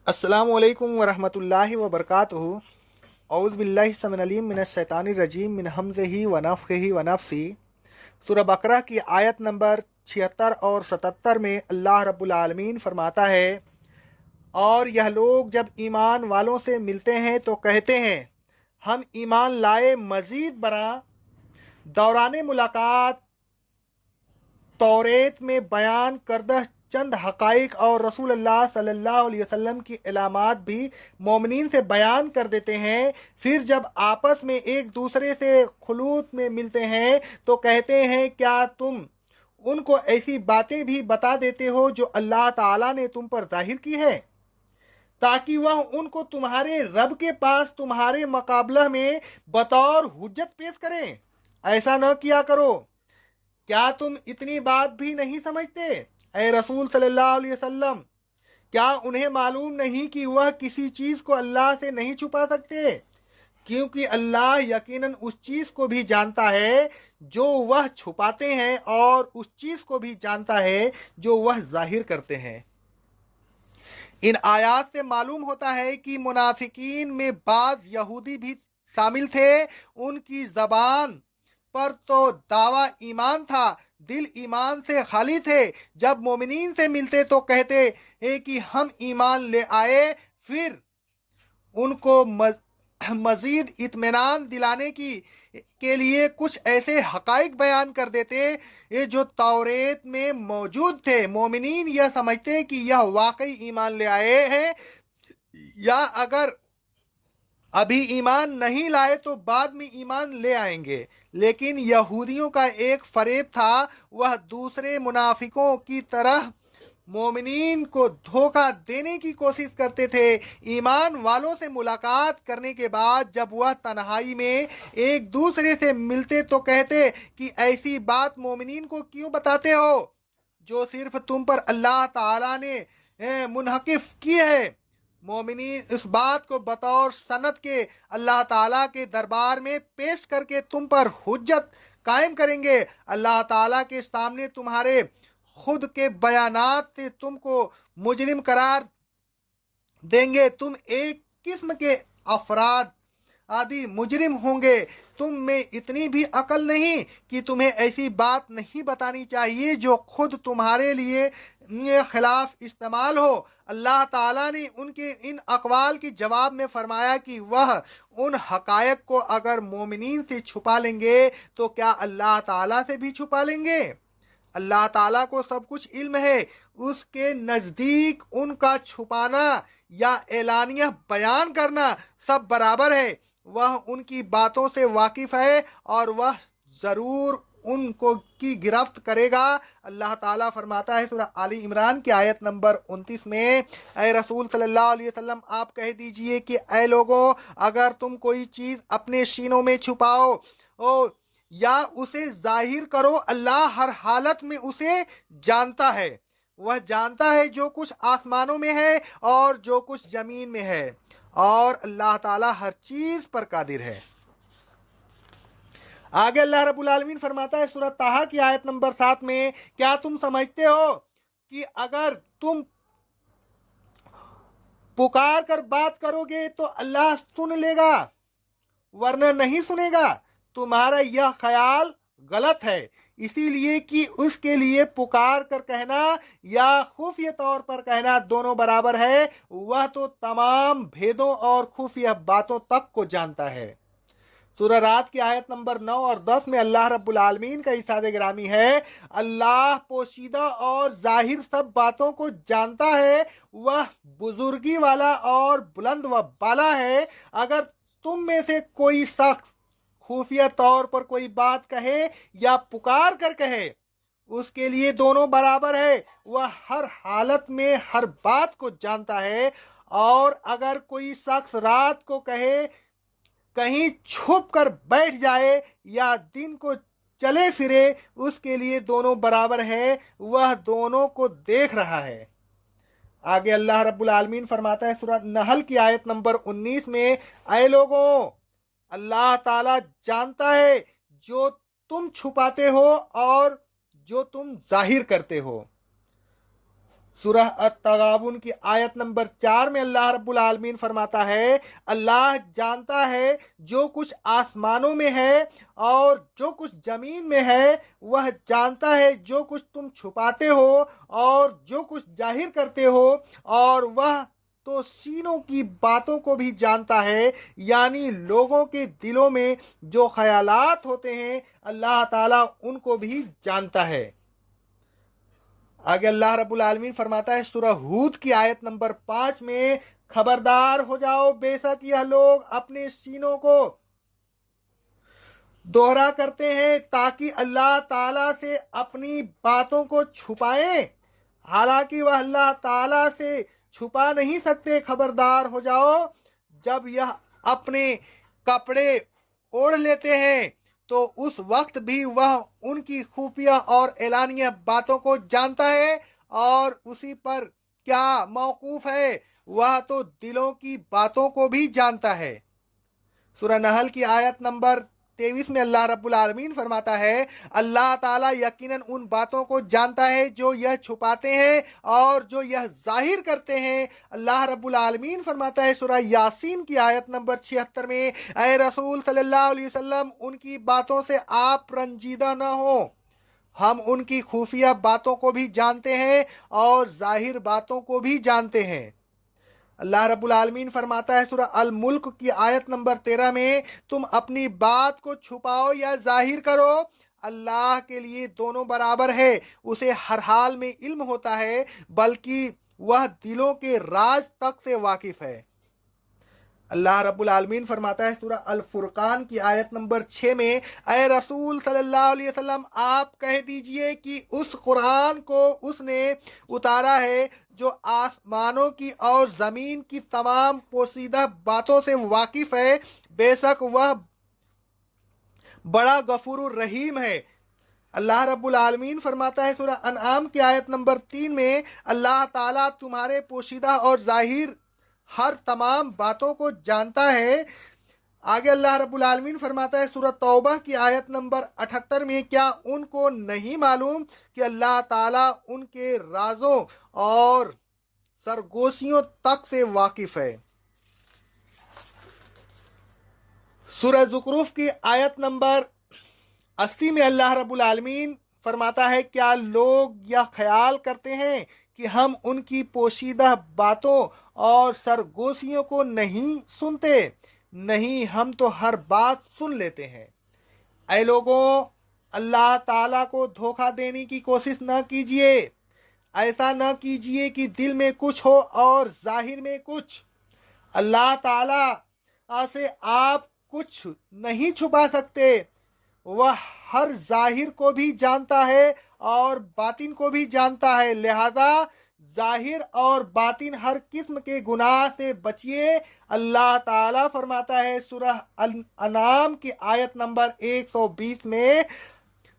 अस्सलामु अलैकुम वरहमतुल्लाहि वबरकातुहू। औज़ु बिल्लाहि समिनल अलीम मिनश शैतानिर रजीम मिन हमज़िही व नफ़्ख़िही व नफ़्सी। सूरह बकरा की आयत नंबर 76 और 77 में अल्लाह रब्बुल आलमीन फरमाता है, और यह लोग जब ईमान वालों से मिलते हैं तो कहते हैं हम ईमान लाए, मज़ीद बरा दौरान मुलाकात तौरेत में बयान करदा चंद हक़ाइक़ और रसूल अल्लाह सल्लल्लाहु अलैहि वसल्लम की इलामात भी मोमिनीन से बयान कर देते हैं। फिर जब आपस में एक दूसरे से खुलूत में मिलते हैं तो कहते हैं क्या तुम उनको ऐसी बातें भी बता देते हो जो अल्लाह ताला ने तुम पर जाहिर की है, ताकि वह उनको तुम्हारे रब के पास तुम्हारे मुकाबला में बतौर हुज्जत पेश करें। ऐसा न किया करो। क्या तुम इतनी बात भी नहीं समझते ऐ रसूल सल्लल्लाहु अलैहि वसल्लम? क्या उन्हें मालूम नहीं कि वह किसी चीज़ को अल्लाह से नहीं छुपा सकते, क्योंकि अल्लाह यकीनन उस चीज़ को भी जानता है जो वह छुपाते हैं और उस चीज़ को भी जानता है जो वह जाहिर करते हैं। इन आयात से मालूम होता है कि मुनाफिकीन में बाज़ यहूदी भी शामिल थे। उनकी ज़बान पर तो दावा ईमान था, दिल ईमान से खाली थे। जब मोमिनीन से मिलते तो कहते हैं कि हम ईमान ले आए। फिर उनको मजीद इत्मीनान दिलाने के लिए कुछ ऐसे हकाइक बयान कर देते ये जो तौरेत में मौजूद थे। मोमिनीन यह समझते कि यह वाकई ईमान ले आए हैं, या अगर अभी ईमान नहीं लाए तो बाद में ईमान ले आएंगे। लेकिन यहूदियों का एक फरेब था, वह दूसरे मुनाफिकों की तरह मोमिनीन को धोखा देने की कोशिश करते थे। ईमान वालों से मुलाकात करने के बाद जब वह तन्हाई में एक दूसरे से मिलते तो कहते कि ऐसी बात मोमिनीन को क्यों बताते हो जो सिर्फ तुम पर अल्लाह ताला ने मुनहकिफ की है। मोमिनीन इस बात को बतौर सनद के अल्लाह ताला के दरबार में पेश करके तुम पर हुज्जत कायम करेंगे। अल्लाह ताला के सामने तुम्हारे खुद के बयानात से तुमको मुजरिम करार देंगे। तुम एक किस्म के अफराद आदि मुजरिम होंगे। तुम में इतनी भी अकल नहीं कि तुम्हें ऐसी बात नहीं बतानी चाहिए जो खुद तुम्हारे लिए खिलाफ इस्तेमाल हो। अल्लाह ताला ने उनके इन अकवाल के जवाब में फरमाया कि वह उन हकायक को अगर मोमिनीन से छुपा लेंगे तो क्या अल्लाह ताला से भी छुपा लेंगे? अल्लाह ताला को सब कुछ इल्म है। उसके नज़दीक उनका छुपाना या एलानिया बयान करना सब बराबर है। वह उनकी बातों से वाकिफ है और वह ज़रूर उनको की गिरफ्त करेगा। अल्लाह ताला फरमाता है सूरह आली इमरान की आयत नंबर 29 में, ए रसूल सल्लल्लाहु अलैहि वसल्लम आप कह दीजिए कि ए लोगों, अगर तुम कोई चीज़ अपने सीनों में छुपाओ या उसे जाहिर करो, अल्लाह हर हालत में उसे जानता है। वह जानता है जो कुछ आसमानों में है और जो कुछ जमीन में है, और अल्लाह ताला हर चीज पर कादिर है। आगे अल्लाह रब्बुल आलमीन फरमाता है सूरह ताहा की आयत नंबर 7 में, क्या तुम समझते हो कि अगर तुम पुकार कर बात करोगे तो अल्लाह सुन लेगा, वरना नहीं सुनेगा? तुम्हारा यह ख्याल गलत है, इसीलिए कि उसके लिए पुकार कर कहना या खुफिया तौर पर कहना दोनों बराबर है। वह तो तमाम भेदों और खुफिया बातों तक को जानता है। सूरह रात की आयत नंबर 9 और 10 में अल्लाह रब्बुल आलमीन का इरशाद गिरामी है, अल्लाह पोशीदा और जाहिर सब बातों को जानता है। वह बुजुर्गी वाला और बुलंद व बाला है। अगर तुम में से कोई शख्स खुफिया तौर पर कोई बात कहे या पुकार कर कहे, उसके लिए दोनों बराबर है। वह हर हालत में हर बात को जानता है। और अगर कोई शख्स रात को कहे, कहीं छुप कर बैठ जाए या दिन को चले फिरे, उसके लिए दोनों बराबर है। वह दोनों को देख रहा है। आगे अल्लाह रब्बुल आलमीन फरमाता है सूरह नहल की आयत नंबर 19 में, ऐ लोगों, अल्लाह ताला जानता है जो तुम छुपाते हो और जो तुम जाहिर करते हो। सूरह अत-तगाबुन की आयत नंबर 4 में अल्लाह रब्बुल आलमीन फरमाता है, अल्लाह जानता है जो कुछ आसमानों में है और जो कुछ जमीन में है, वह जानता है जो कुछ तुम छुपाते हो और जो कुछ जाहिर करते हो, और वह तो सीनों की बातों को भी जानता है, यानी लोगों के दिलों में जो ख्यालात होते हैं अल्लाह ताला उनको भी जानता है। आगे अल्लाह रब्बुल आलमीन फरमाता है सूरह हूद की आयत नंबर 5 में, खबरदार हो जाओ, बेशक यह लोग अपने सीनों को दोहरा करते हैं ताकि अल्लाह ताला से अपनी बातों को छुपाएं, हालांकि वह अल्लाह ताला से छुपा नहीं सकते। खबरदार हो जाओ, जब यह अपने कपड़े ओढ़ लेते हैं तो उस वक्त भी वह उनकी खुफिया और एलानिया बातों को जानता है, और उसी पर क्या मौकूफ है, वह तो दिलों की बातों को भी जानता है। सूरह नहल की आयत नंबर 23 में अल्लाह रब्बुल आलमीन फरमाता है, अल्लाह ताला यकीनन उन बातों को जानता है जो यह छुपाते हैं और जो यह जाहिर करते हैं। अल्लाह रब्बुल आलमीन फरमाता है सूरह यासीन की आयत नंबर 76 में, ऐ रसूल सल्लल्लाहु अलैहि वसल्लम, उनकी बातों से आप रंजीदा ना हो, हम उनकी खुफिया बातों को भी जानते हैं और जाहिर बातों को भी जानते हैं। अल्लाह रब्बुल आलमीन फरमाता है सूरह अल मुल्क की आयत नंबर 13 में, तुम अपनी बात को छुपाओ या जाहिर करो, अल्लाह के लिए दोनों बराबर है, उसे हर हाल में इल्म होता है, बल्कि वह दिलों के राज तक से वाकिफ है। अल्लाह रब्बुल आलमीन फरमाता है सूरह अल फुरकान की आयत नंबर 6 में, ऐ रसूल सल्लल्लाहु अलैहि वसल्लम, आप कह दीजिए कि उस कुरान को उसने उतारा है जो आसमानों की और ज़मीन की तमाम पोशीदा बातों से वाकिफ़ है, बेशक वह बड़ा गफूरुर रहीम है। अल्लाह रब्बुल आलमीन फरमाता है सूरह अनआम की आयत नंबर 3 में, अल्लाह ताला तुम्हारे पोशीदा और ज़ाहिर हर तमाम बातों को जानता है। आगे अल्लाह रब्बुल आलमीन फरमाता है सूरह तौबा की आयत नंबर 78 में, क्या उनको नहीं मालूम कि अल्लाह ताला उनके राजों और सरगोशियों तक से वाकिफ है। सूरह ज़ुखरुफ की आयत नंबर 80 में अल्लाह रब्बुल आलमीन फरमाता है, क्या लोग यह ख्याल करते हैं कि हम उनकी पोशीदा बातों और सरगोशियों को नहीं सुनते? नहीं, हम तो हर बात सुन लेते हैं। ऐ लोगों, अल्लाह ताला को धोखा देने की कोशिश न कीजिए, ऐसा न कीजिए कि दिल में कुछ हो और जाहिर में कुछ। अल्लाह ताला से आप कुछ नहीं छुपा सकते, वह हर जाहिर को भी जानता है और बातिन को भी जानता है, लिहाजा जाहिर और बातिन हर किस्म के गुनाह से बचिए। अल्लाह ताला फरमाता है सूरह अल-अनाम की आयत नंबर 120 में,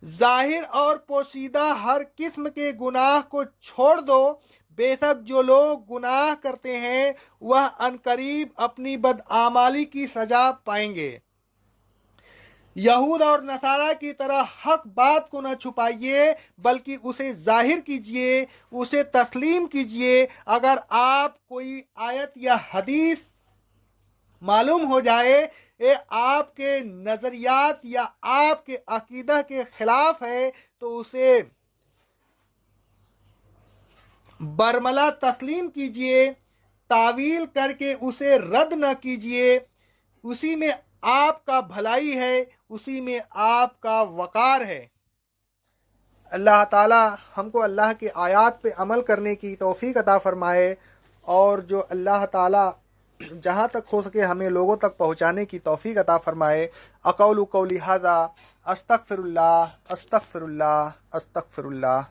जाहिर और पोशीदा हर किस्म के गुनाह को छोड़ दो, बेशक जो लोग गुनाह करते हैं वह अनकरीब अपनी बदआमाली की सजा पाएंगे। यहूद और नसारा की तरह हक बात को न छुपाइए, बल्कि उसे जाहिर कीजिए, उसे तस्लीम कीजिए। अगर आप कोई आयत या हदीस मालूम हो जाए ये आपके नज़रियात या आपके अकीदा के खिलाफ है, तो उसे बरमला तस्लीम कीजिए, तावील करके उसे रद्द न कीजिए। उसी में आपका भलाई है, उसी में आपका वकार है। अल्लाह ताला हमको अल्लाह की आयत पे अमल करने की तौफीक अता फरमाए, और जो अल्लाह ताला जहाँ तक हो सके हमें लोगों तक पहुँचाने की तौफीक अता फरमाए। अक़ौलु क़ौली हाज़ा अस्तग़फ़िरुल्लाह अस्तग़फ़िरुल्लाह अस्तग़फ़िरुल्लाह।